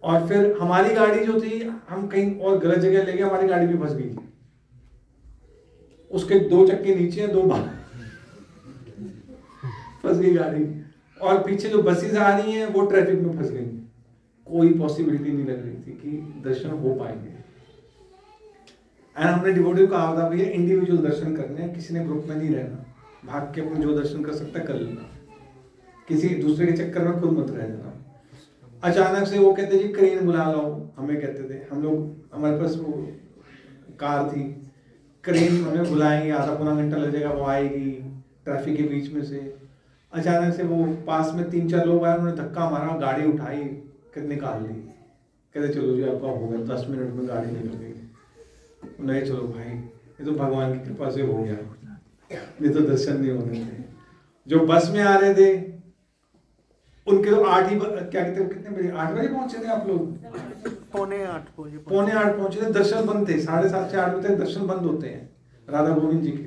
और फिर हमारी गाड़ी जो थी, हम कहीं और गलत जगह ले गए, हमारी गाड़ी भी फंस गई, उसके 2 चक्के नीचे हैं, 2 बाहर, फंस गई गाड़ी। और पीछे जो बसेस आ रही हैं वो ट्रैफिक में फंस गई, कोई पॉसिबिलिटी नहीं लग रही थी कि दर्शन हो पाएंगे। एंड हमने डिवोटी को कहा था, भैया इंडिविजुअल दर्शन करने हैं, किसी ने ग्रुप में नहीं रहना, भाग के अपने जो दर्शन कर सकता है कर लेना, किसी दूसरे के चक्कर में खुद मत रह जाना। अचानक से वो कहते जी क्रेन बुला लो, हमें कहते थे, हम लोग, हमारे पास वो कार थी, क्रेन हमें बुलाएंगे, आधा पौना घंटा लग जाएगा, वो आएगी ट्रैफिक के बीच में से। अचानक से वो पास में 3-4 लोग आए, उन्होंने धक्का मारा, गाड़ी उठाई, निकाल ली, कहते चलो जी आपका हो गया, 10 मिनट में गाड़ी निकल गई। नहीं चलो भाई, ये तो भगवान की कृपा से हो गया, ये तो दर्शन नहीं होने थे। जो बस में आ रहे थे उनके तो 8 ही, क्या कहते हैं, कितने बजे, 8 बजे पहुंचे थे आप लोग?
7:45
पहुंचे थे, दर्शन बंद थे, 7:30 से 8 बजे तक दर्शन बंद होते हैं राधा गोविंद जी के।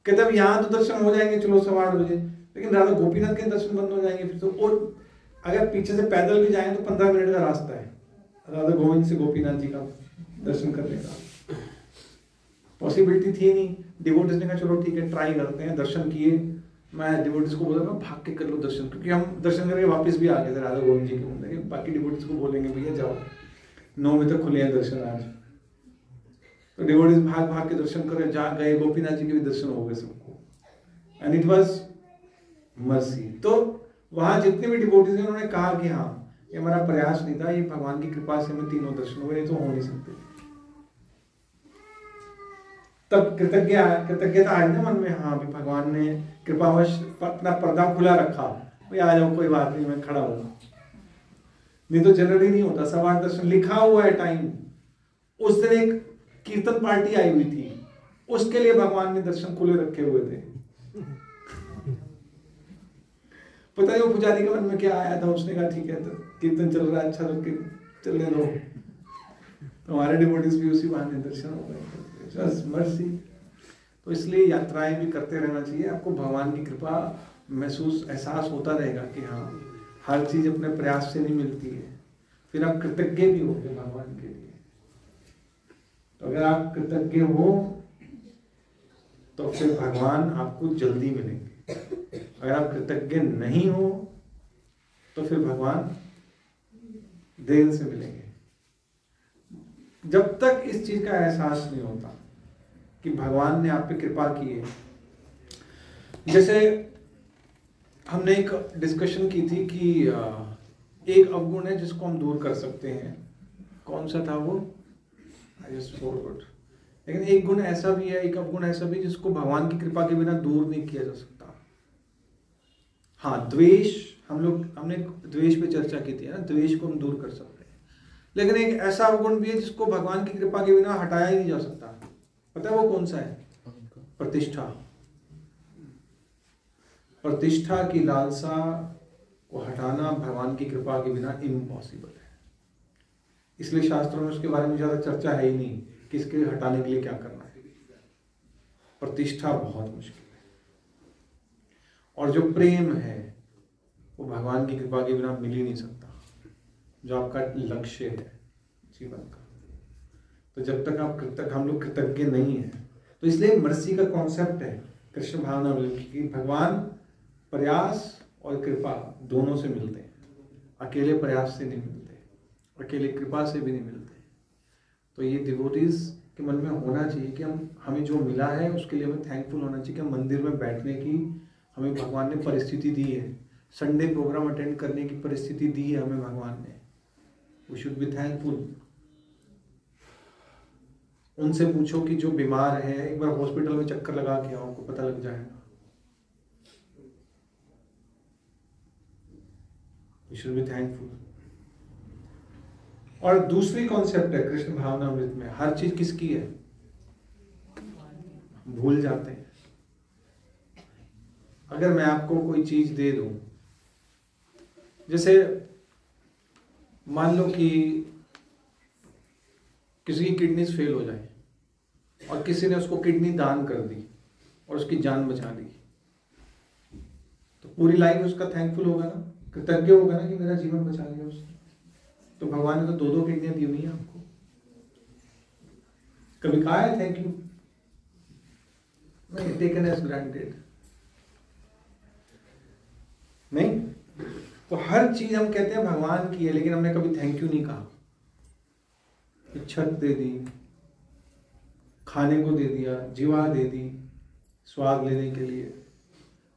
कहते अब यहाँ तो दर्शन हो जाएंगे, चलो 8:15 बजे, लेकिन राधा गोपीनाथ के दर्शन बंद हो जाएंगे फिर तो। और अगर पीछे से पैदल भी जाएं तो 15 मिनट का रास्ता है राधा गोविंद से गोपीनाथ जी का दर्शन करने का, पॉसिबिलिटी थी नहीं। डिवोटीज ने कहा चलो ठीक है ट्राई करते हैं, दर्शन किए। मैं डिवोटीज को बोला मैं भाग के कर लो दर्शन, क्योंकि हम दर्शन करके वापस भी आ गए थे राधा गोविंद जी के मंदिर। बाकी डिवोटीज को बोलेंगे भैया जाओ, 9 बजे तक खुले हैं दर्शन आज, तो डिवोटीज भाग भाग के दर्शन करे, जा गए, गोपीनाथ जी के भी दर्शन हो गए सबको, एंड इट वाज मर्सी। तो वहां जितने भी डिवोटीज हैं उन्होंने कहा कि हाँ ये हमारा प्रयास नहीं था, ये भगवान की कृपा से हमें तीनों दर्शन हुए, तो हो नहीं सकते। तब कृतज्ञता आई ना मन में, हाँ भी भगवान ने कृपावश अपना पर्दा खुला रखा, भाई आ जाओ कोई बात नहीं, मैं खड़ा हूँ। नहीं तो जनरली नहीं होता, 8:15 दर्शन लिखा हुआ है टाइम। उस दिन एक कीर्तन पार्टी आई हुई थी, उसके लिए भगवान ने दर्शन खुले रखे हुए थे। पता है वो पुजारी के मन में क्या आया था, उसने कहा ठीक है तो कीर्तन चल रहा है, अच्छा तो चलने दो, तो हमारे डिवोटीज भी उसी बहाने दर्शन हो गए, जस्ट मर्सी। तो इसलिए यात्राएं भी करते रहना चाहिए, आपको भगवान की कृपा महसूस एहसास होता रहेगा कि हाँ हर चीज अपने प्रयास से नहीं मिलती है, फिर आप कृतज्ञ भी होंगे भगवान के लिए। तो अगर आप कृतज्ञ हो तो फिर भगवान आपको जल्दी मिलेंगे, अगर आप कृतज्ञ नहीं हो तो फिर भगवान देर से मिलेंगे। जब तक इस चीज का एहसास नहीं होता कि भगवान ने आप पे कृपा की है, जैसे हमने एक डिस्कशन की थी कि एक अवगुण है जिसको हम दूर कर सकते हैं, कौन सा था वो, आई जस्ट फॉरगॉट। लेकिन एक गुण ऐसा भी है, एक अवगुण ऐसा भी जिसको भगवान की कृपा के बिना दूर नहीं किया जा सकता। हाँ, द्वेष, हमने द्वेष पे चर्चा की थी ना, द्वेष को हम दूर कर सकते हैं, लेकिन एक ऐसा अवगुण भी है जिसको भगवान की कृपा के बिना हटाया ही नहीं जा सकता। पता है वो कौन सा है? प्रतिष्ठा। प्रतिष्ठा की लालसा को हटाना भगवान की कृपा के बिना इम्पॉसिबल है। इसलिए शास्त्रों में उसके बारे में ज्यादा चर्चा है ही नहीं कि इसके हटाने के लिए क्या करना है। प्रतिष्ठा बहुत मुश्किल है, और जो प्रेम है वो भगवान की कृपा के बिना मिल ही नहीं सकता, जो आपका लक्ष्य है जीवन का। तो जब तक हम लोग कृतज्ञ नहीं है, तो इसलिए मर्सी का कॉन्सेप्ट है कृष्ण भावना कि भगवान प्रयास और कृपा दोनों से मिलते हैं, अकेले प्रयास से नहीं मिलते, अकेले कृपा से भी नहीं मिलते। तो ये डिवोटीज के मन में होना चाहिए कि हमें जो मिला है उसके लिए हमें थैंकफुल होना चाहिए कि मंदिर में बैठने की हमें भगवान ने परिस्थिति दी है, संडे प्रोग्राम अटेंड करने की परिस्थिति दी है हमें भगवान ने, वी शुड बी थैंकफुल। उनसे पूछो कि जो बीमार है एक बार हॉस्पिटल में चक्कर लगा के आओ, आपको पता लग जाएगा। We should be thankful. और दूसरी कॉन्सेप्ट है कृष्ण भावनामृत में, हर चीज किसकी है? भूल जाते हैं। अगर मैं आपको कोई चीज दे दूं, जैसे मान लो कि किसी की किडनी फेल हो जाए और किसी ने उसको किडनी दान कर दी और उसकी जान बचा दी, तो पूरी लाइफ उसका थैंकफुल होगा ना, कृतज्ञ होगा ना कि मेरा जीवन बचा लिया उसने। तो भगवान ने तो 2-2 किडनियां दी हुई है आपको, कभी कहा है थैंक यू? नहीं, टेकन एज ग्रांटेड नहीं। तो हर चीज हम कहते हैं भगवान की है, लेकिन हमने कभी थैंक यू नहीं कहा। छत दे दी, खाने को दे दिया, जीवा दे दी स्वाद लेने के लिए,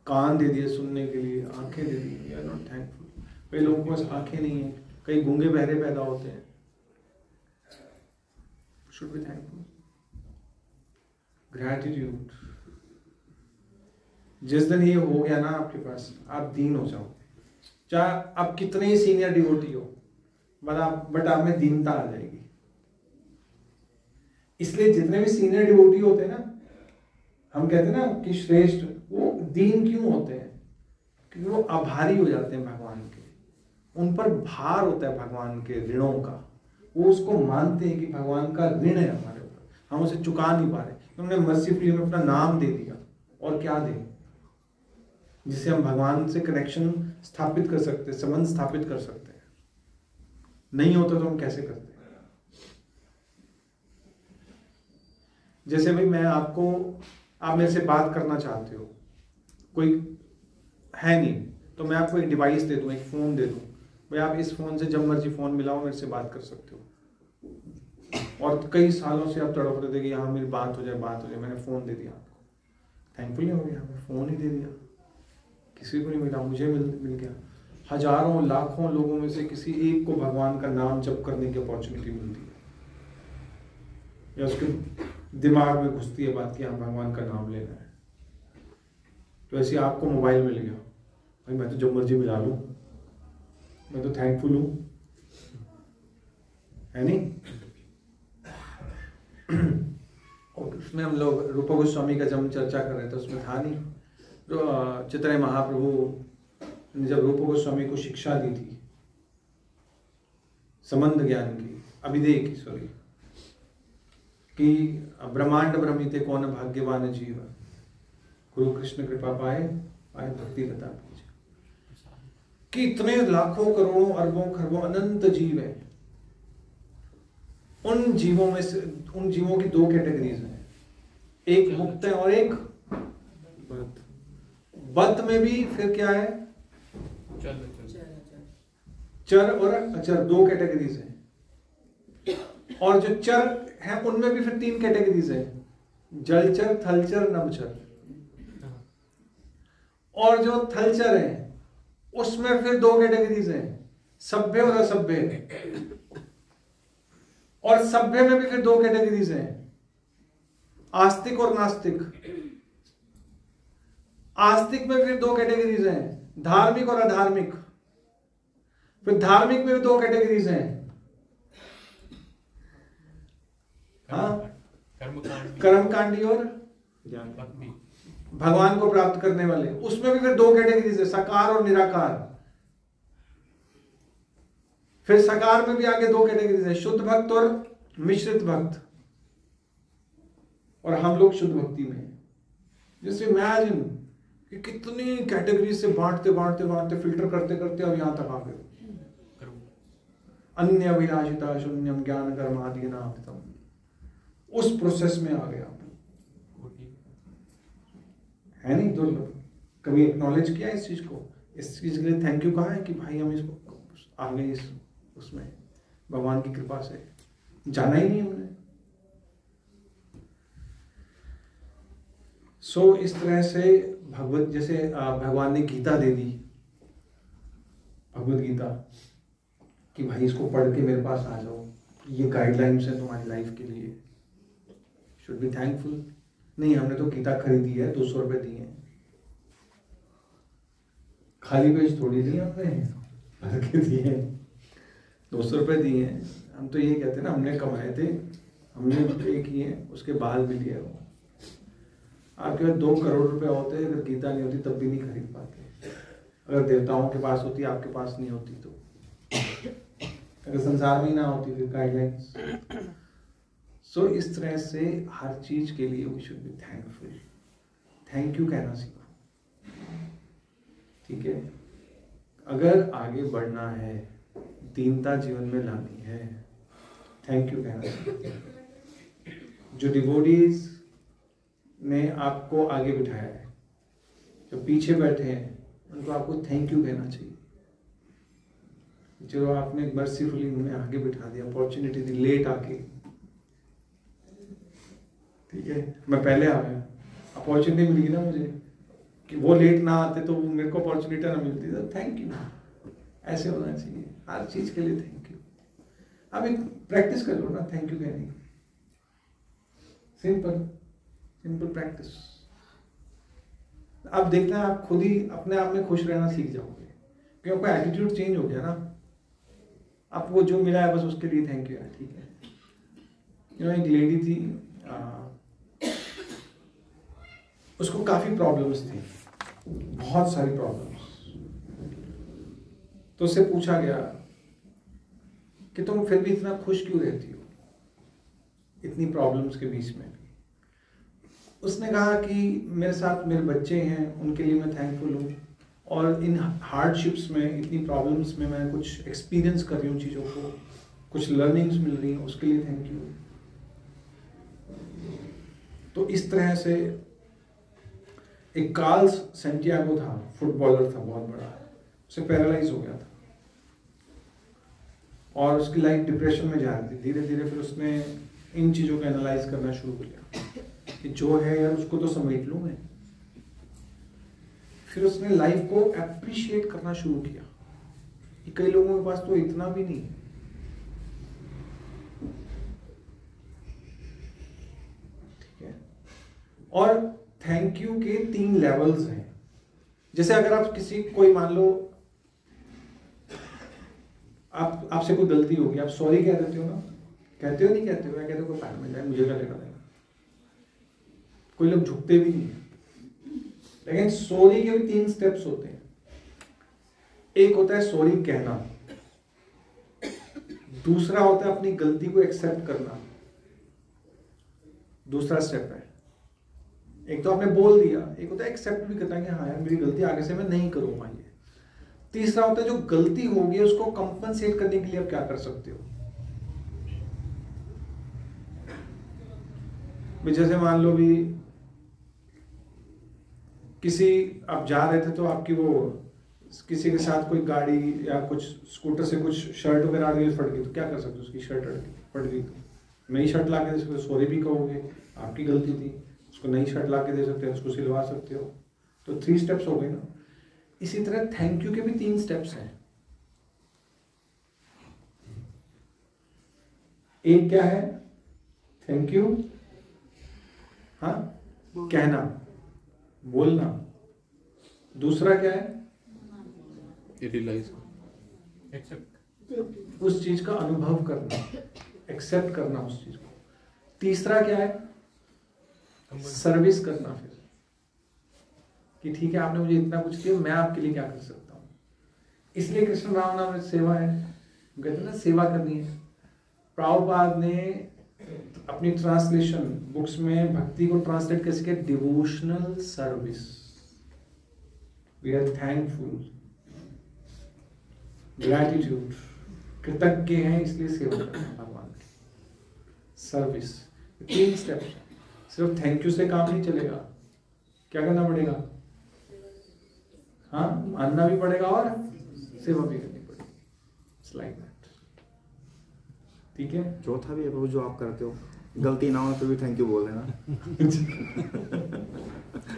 कान दे दिए सुनने के लिए, आंखें दे दी, वी आर नॉट थैंकफुल। कई लोगों के पास आंखें नहीं है, कई गूंगे बहरे पैदा होते हैं, शुड बी थैंकफुल। ग्रैटिट्यूड, जिस दिन ये हो गया ना आपके पास, आप दीन हो जाओगे। चाहे आप कितने ही सीनियर डिवोटी हो, बट आप में दीनता आ जाएगी। इसलिए जितने भी सीनियर डिवोटी होते हैं ना, हम कहते हैं ना कि श्रेष्ठ, वो दीन क्यों होते हैं? क्योंकि वो आभारी हो जाते हैं भगवान के, उन पर भार होता है भगवान के ऋणों का। वो उसको मानते हैं कि भगवान का ऋण है हमारे ऊपर, हम उसे चुका नहीं पा रहे। उन्होंने मर्सीफुली हमें अपना नाम दे दिया, और क्या दें जिससे हम भगवान से कनेक्शन स्थापित कर सकते, संबंध स्थापित कर सकते हैं। नहीं होता तो हम कैसे करते हैं? जैसे भाई मैं आपको, आप मेरे से बात करना चाहते हो, कोई है नहीं, तो मैं आपको एक डिवाइस दे दूं, एक फोन दे दूं, भाई आप इस फोन से जब मर्जी फोन मिलाओ मेरे से बात कर सकते हो। और कई सालों से आप तड़प रहे थे कि हाँ मेरी बात हो जाए, मैंने फोन दे दिया आपको, थैंकफुल हो गया, फोन ही दे दिया। किसी को नहीं मिला, मुझे मिल गया। हजारों लाखों लोगों में से किसी एक को भगवान का नाम जप करने की अपॉर्चुनिटी मिलती है, या उसके दिमाग में घुसती है बात कि हाँ भगवान का नाम लेना है। तो ऐसे आपको मोबाइल मिल गया, भाई मैं तो जब मर्जी मिला लूं, मैं तो थैंकफुल हूं, है नहीं? और उसमें हम लोग रूपा गोस्वामी का जब चर्चा कर रहे थे, उसमें था नहीं, तो चितरे महाप्रभु जब रूप गोस्वामी को शिक्षा दी थी संबंध ज्ञान की, अभिधेय की, सॉरी, कि ब्रह्मांड भ्रमिते कौन भाग्यवान जीव, गुरु कृष्ण कृपा पाए पाए भक्ति लता पीछे, कि इतने लाखों करोड़ों अरबों खरबों अनंत जीव है, उन जीवों में से उन जीवों की दो कैटेगरीज हैं, एक मुक्त है और एक बद्ध। बद्ध में भी फिर क्या है, चर और अचर, दो कैटेगरीज हैं। और जो चर है उनमें भी फिर तीन कैटेगरीज है, जलचर, थलचर, नभचर। और जो थलचर है उसमें फिर दो कैटेगरीज हैं, सभ्य और असभ्य। और सभ्य में भी फिर दो कैटेगरीज हैं, आस्तिक और नास्तिक। आस्तिक में फिर दो कैटेगरीज हैं, धार्मिक और अधार्मिक। फिर धार्मिक में भी दो कैटेगरीज हैं, हाँ, कर्मकांडी और भगवान को प्राप्त करने वाले। उसमें भी फिर दो कैटेगरीज है, साकार और निराकार। फिर साकार में भी आगे दो कैटेगरीज है, शुद्ध भक्त और मिश्रित भक्त। और हम लोग शुद्ध भक्ति में हैं। जैसे इमेजिन कि कितनी कैटेगरी से बांटते बांटते बांटते फिल्टर करते करते अब यहां तक आ गए। अन्य अभिलाषिता शून्यम ज्ञान कर्मादीनाम, उस प्रोसेस में आ गया है। नहीं दुर्लभ, कभी एक्नॉलेज किया इस चीज को, इस चीज के लिए थैंक यू कहा है कि भाई हम इसको आ गए इस उसमें, भगवान की कृपा से जाना ही नहीं हमने। सो इस तरह से भगवत, जैसे भगवान ने गीता दे दी, भगवत गीता, कि भाई इसको पढ़ के मेरे पास आ जाओ, ये गाइडलाइंस है तुम्हारी लाइफ के लिए, शुड बी थैंकफुल। नहीं, हमने तो गीता खरीदी है, 200 रुपए दिए हैं, खाली पेज थोड़ी दिए हमने, भर के दिए हैं, 200 रुपए दिए हैं। हम तो ये कहते हैं ना, हमने कमाए थे, हमने पे किए, उसके बाद भी लिए। वो आपके पास 2 करोड़ रुपए होते, अगर गीता नहीं होती तब भी नहीं खरीद पाते। अगर देवताओं के पास होती, आपके पास नहीं होती तो, अगर संसार में ही ना होती फिर गाइडलाइंस। सो इस तरह से हर चीज के लिए we should be thankful. Thank you कहना सीखो, ठीक है। अगर आगे बढ़ना है, दीनता जीवन में लानी है, थैंक यू कहना सीखो। जो डिवोटीज ने आपको आगे बिठाया है, जो पीछे बैठे हैं, उनको आपको थैंक यू कहना चाहिए। जो आपने मर्सीफुली उन्हें आगे बिठा दिया, अपॉर्चुनिटी दी, लेट आके, ठीक है, मैं पहले आ गया, अपॉर्चुनिटी मिली ना मुझे, कि वो लेट ना आते तो मेरे को अपॉर्चुनिटी ना मिलती। तो थैंक यू, ऐसे होना चाहिए हर चीज के लिए, थैंक यू। अब एक प्रैक्टिस कर लो ना थैंक यू कहने की, सिंपल सिंपल प्रैक्टिस। अब देखना आप खुद ही अपने आप में खुश रहना सीख जाओगे, क्योंकि आपका एटीट्यूड चेंज हो गया ना। आपको जो मिला है बस उसके लिए थैंक यू है, ठीक है। एक लेडी थी, उसको काफी प्रॉब्लम्स थी, बहुत सारी प्रॉब्लम्स। तो उससे पूछा गया कि तुम फिर भी इतना खुश क्यों रहती हो इतनी प्रॉब्लम्स के बीच में। उसने कहा कि मेरे साथ मेरे बच्चे हैं, उनके लिए मैं थैंकफुल हूँ, और इन हार्डशिप्स में, इतनी प्रॉब्लम्स में मैं कुछ एक्सपीरियंस कर रही हूँ चीज़ों को, कुछ लर्निंग्स मिल रही हैं, उसके लिए थैंक यू। तो इस तरह से एक कार्ल्स सेंटियागो था, फुटबॉलर था बहुत बड़ा, उसे पैरालाइज हो गया था और उसकी लाइफ डिप्रेशन में जा रही थी। धीरे धीरे फिर उसने इन चीज़ों को एनालाइज करना शुरू किया कि जो है यार उसको तो समेट लूँ मैं। फिर उसने लाइफ को अप्रिशिएट करना शुरू किया कि कई लोगों के पास तो इतना भी नहीं है, ठीक है। और थैंक यू के 3 लेवल्स हैं। जैसे अगर आप किसी, कोई मान लो आपसे कोई गलती होगी, आप सॉरी कह देते हो ना, कहते हो नहीं कहते हो, या कहते हो कोई पैर में जाए मुझे क्या लेना देना। कोई लोग झुकते भी नहीं है, लेकिन सॉरी के भी 3 स्टेप्स होते हैं। एक होता है सॉरी कहना, दूसरा होता है अपनी गलती को एक्सेप्ट करना। दूसरा स्टेप है, एक तो आपने बोल दिया, एक होता है एक्सेप्ट भी करना कि हाँ यार मेरी गलती, आगे से मैं नहीं करूंगा ये। तीसरा होता है जो गलती होगी उसको कंपनसेट करने के लिए आप क्या कर सकते हो। जैसे मान लो भी किसी आप जा रहे थे तो आपकी वो किसी के साथ कोई गाड़ी या कुछ स्कूटर से कुछ शर्ट वगैरह आ गई, फट गई, तो क्या कर सकते हो, उसकी शर्ट फट गई तो नई शर्ट ला के दे सकते हो, सॉरी भी कहोगे आपकी गलती थी, उसको नई शर्ट ला के दे सकते हो, उसको सिलवा सकते हो। तो 3 स्टेप्स हो गए ना। इसी तरह थैंक यू के भी 3 स्टेप्स हैं। एक क्या है, थैंक यू, हाँ कहना बोलना। दूसरा क्या है,
रियलाइज, एक्सेप्ट,
उस चीज का अनुभव करना, एक्सेप्ट करना उस चीज को। तीसरा क्या है, सर्विस करना, फिर कि ठीक है आपने मुझे इतना कुछ दिया, मैं आपके लिए क्या कर सकता हूँ। इसलिए कृष्ण राम नाम सेवा है, कहते हैं ना सेवा करनी है। प्रभुपाद ने अपनी ट्रांसलेशन बुक्स में भक्ति को ट्रांसलेट कैसे किया, devotional service. We are thankful, gratitude, कृतज्ञ हैं इसलिए सेवा करते हैं भगवान की। Service 3 steps. सिर्फ थैंक यू से काम नहीं चलेगा, क्या करना पड़ेगा, हाँ मानना भी पड़ेगा और सेवा भी करनी पड़ेगी। इट्स लाइक दैट, ठीक है।
चौथा भी है प्रभु जो आप करते हो, गलती ना हो तो भी थैंक यू बोल देना।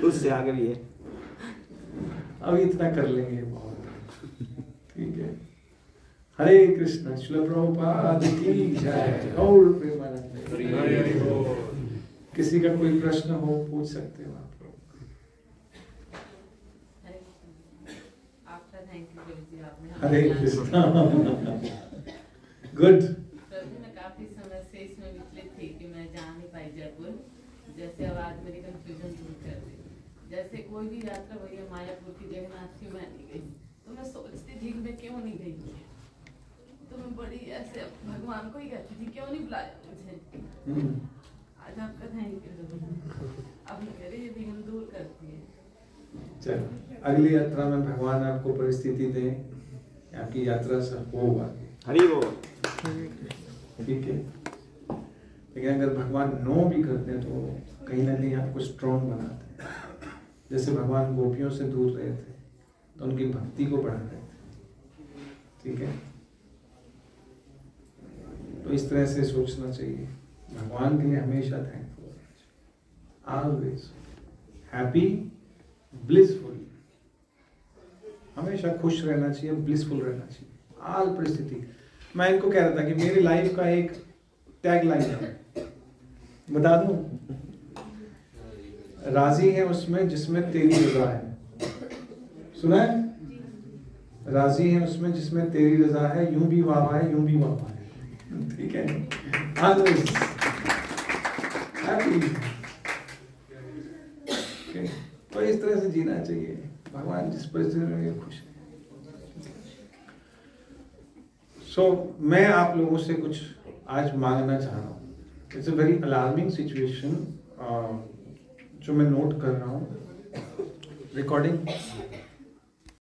उससे आगे भी है,
अब इतना कर लेंगे बहुत, ठीक है। हरे कृष्ण, श्रील प्रभुपाद की जय। और प्रेमानंद, किसी का कोई प्रश्न हो पूछ सकते हो आप लोग।
आपका थैंक यू गुरु जी, आपने
हरे कृष्ण, गुड।
प्रभु मैं काफी समय से इसमें विचलित थी कि मैं जा नहीं पाई जयपुर। जैसे अब आज मेरी कंफ्यूजन दूर कर दी। जैसे कोई भी यात्रा हुई है मायापुर की, जगन्नाथ की मैं नहीं गई, तो मैं सोचती थी कि मैं क्यों नहीं गई। तो मैं बड़ी ऐसे भगवान को ही कहती थी क्यों नहीं बुलाया मुझे। आज आपका थैंक यू, अब मेरे ये विघ्न दूर करती है।
चलो अगली यात्रा में भगवान आपको परिस्थिति दे, आपकी यात्रा सब होगा।
हरि बोल।
ठीक है, लेकिन अगर भगवान नो भी करते हैं तो कहीं ना कहीं आपको स्ट्रॉन्ग बनाते हैं। जैसे भगवान गोपियों से दूर रहे थे तो उनकी भक्ति को बढ़ा रहे थे, ठीक है। तो इस तरह से सोचना चाहिए, भगवान के लिए हमेशा थैंकफुल रहना चाहिए, ऑलवेज हैप्पी, ब्लिसफुल, हमेशा खुश रहना चाहिए, ब्लिसफुल रहना चाहिए आल परिस्थिति। मैं इनको कह रहा था कि मेरी लाइफ का एक टैग लाइन है, बता दूं, राजी है उसमें जिसमें तेरी रजा है। सुना है, राजी है उसमें जिसमें तेरी रजा है, यूं भी वाह है यूं भी वाह है, ठीक है। ऑलवेज हैप्पी, तो इस तरह से जीना चाहिए। भगवान जिस परिस्थिति में खुश है। सो मैं आप लोगों से कुछ आज मांगना चाह रहा हूँ। It's a very alarming situation जो मैं नोट कर रहा हूँ। रिकॉर्डिंग